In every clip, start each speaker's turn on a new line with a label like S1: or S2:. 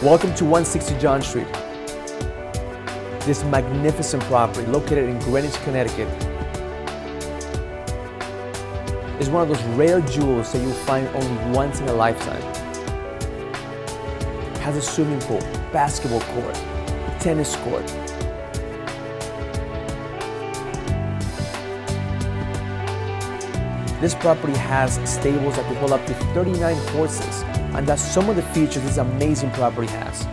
S1: Welcome to 160 John Street. This magnificent property located in Greenwich, Connecticut is one of those rare jewels that you'll find only once in a lifetime. It has a swimming pool, basketball court, tennis court. This property has stables that can hold up to 39 horses, and that's some of the features this amazing property has.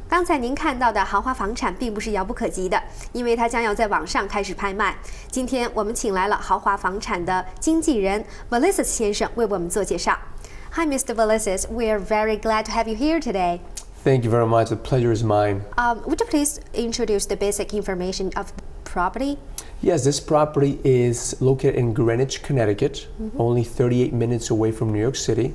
S2: 刚才您看到的豪华房产并不是遥不可及的，因为它将要在网上开始拍卖。今天我们请来了豪华房产的经纪人 Valisis 先生为我们做介绍。Hi, Mr. Valisis. We are very glad to have you here today.
S1: Thank you very much. The pleasure is mine.
S2: Would you please introduce the basic information of the property?
S1: Yes, this property is located in Greenwich, Connecticut, only 38 minutes away from New York City.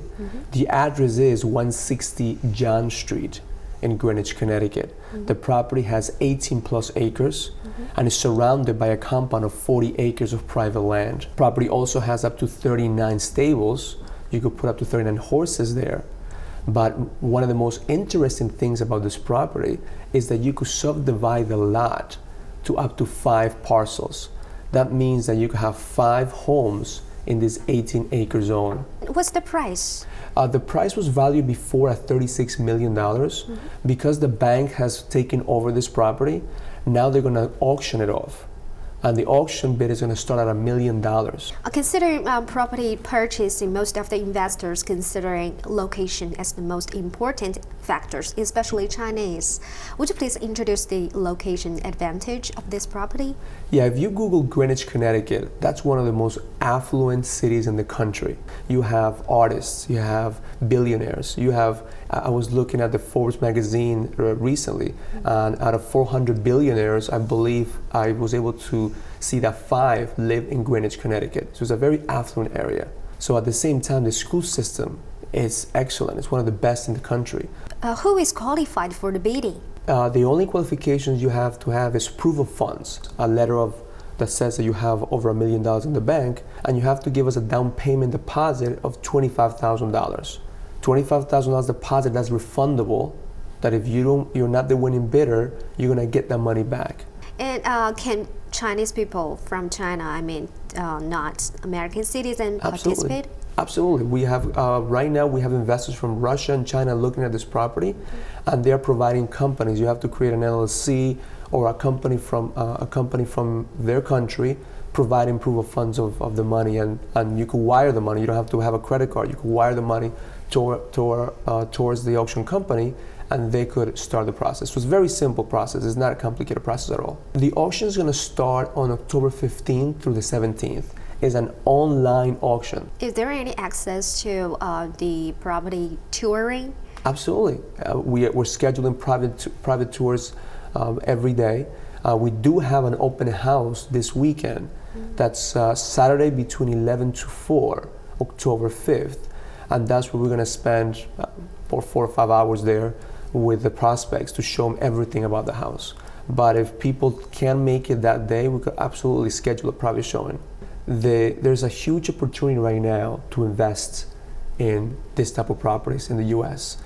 S1: The address is 160 John Street in Greenwich, Connecticut. The property has 18 plus acres and is surrounded by a compound of 40 acres of private land. Property also has up to 39 stables. You could put up to 39 horses there. But one of the most interesting things about this property is that you could subdivide the lot to up to 5 parcels. That means that you could have 5 homes in this 18-acre zone.
S2: What's the price?
S1: The price was valued before at $36 million. Because the bank has taken over this property, now they're going to auction it off. And the auction bid is going to start at $1 million.
S2: Considering property purchasing, most of the investors considering location as the most important factors, especially Chinese. Would you please introduce the location advantage of this property?
S1: Yeah, if you Google Greenwich, Connecticut, that's one of the most affluent cities in the country. You have artists, you have billionaires, you have, I was looking at the Forbes magazine recently, and out of 400 billionaires, I believe I was able to see that 5 live in Greenwich, Connecticut. So it's a very affluent area. So at the same time, the school system is excellent. It's one of the best in the country.
S2: Who is qualified for the bidding?
S1: The only qualifications you have to have is proof of funds, a letter that says that you have over $1 million in the bank, and you have to give us a down payment deposit of $25,000. $25,000 deposit that's refundable, that if you're not the winning bidder, you're gonna get that money back.
S2: And can Chinese people from China, not American citizens, participate?
S1: Absolutely. We have right now we have investors from Russia and China looking at this property, and they're providing companies. You have to create an LLC or a company from their country providing proof of funds of the money, and you can wire the money. You don't have to have a credit card. You can wire the money towards the auction company, and they could start the process. So it's a very simple process. It's not a complicated process at all. The auction is going to start on October 15th through the 17th. It's an online auction.
S2: Is there any access to the property touring?
S1: Absolutely. We're scheduling private tours every day. We do have an open house this weekend. That's Saturday between 11 to 4, October 5th. And that's where we're going to spend 4 or 5 hours there with the prospects to show them everything about the house. But if people can't make it that day, we could absolutely schedule a private showing. There's a huge opportunity right now to invest in this type of properties in the US.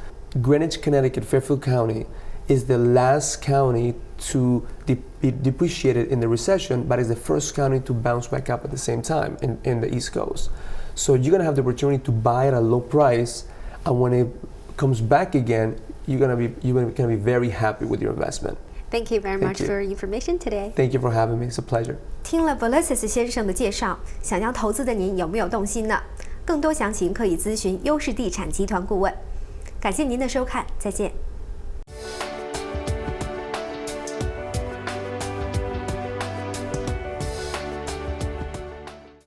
S1: Greenwich, Connecticut, Fairfield County is the last county to be depreciated in the recession, but is the first county to bounce back up at the same time in the East Coast. So you're gonna have the opportunity to buy at a low price, and when it comes back again, you're gonna be very happy with your investment.
S2: Thank you very much for your information today.
S1: Thank you for having me. It's a pleasure.
S2: 听了 Valisis 先生的介绍，想要投资的您有没有动心呢？更多详情可以咨询优势地产集团顾问。感谢您的收看，再见。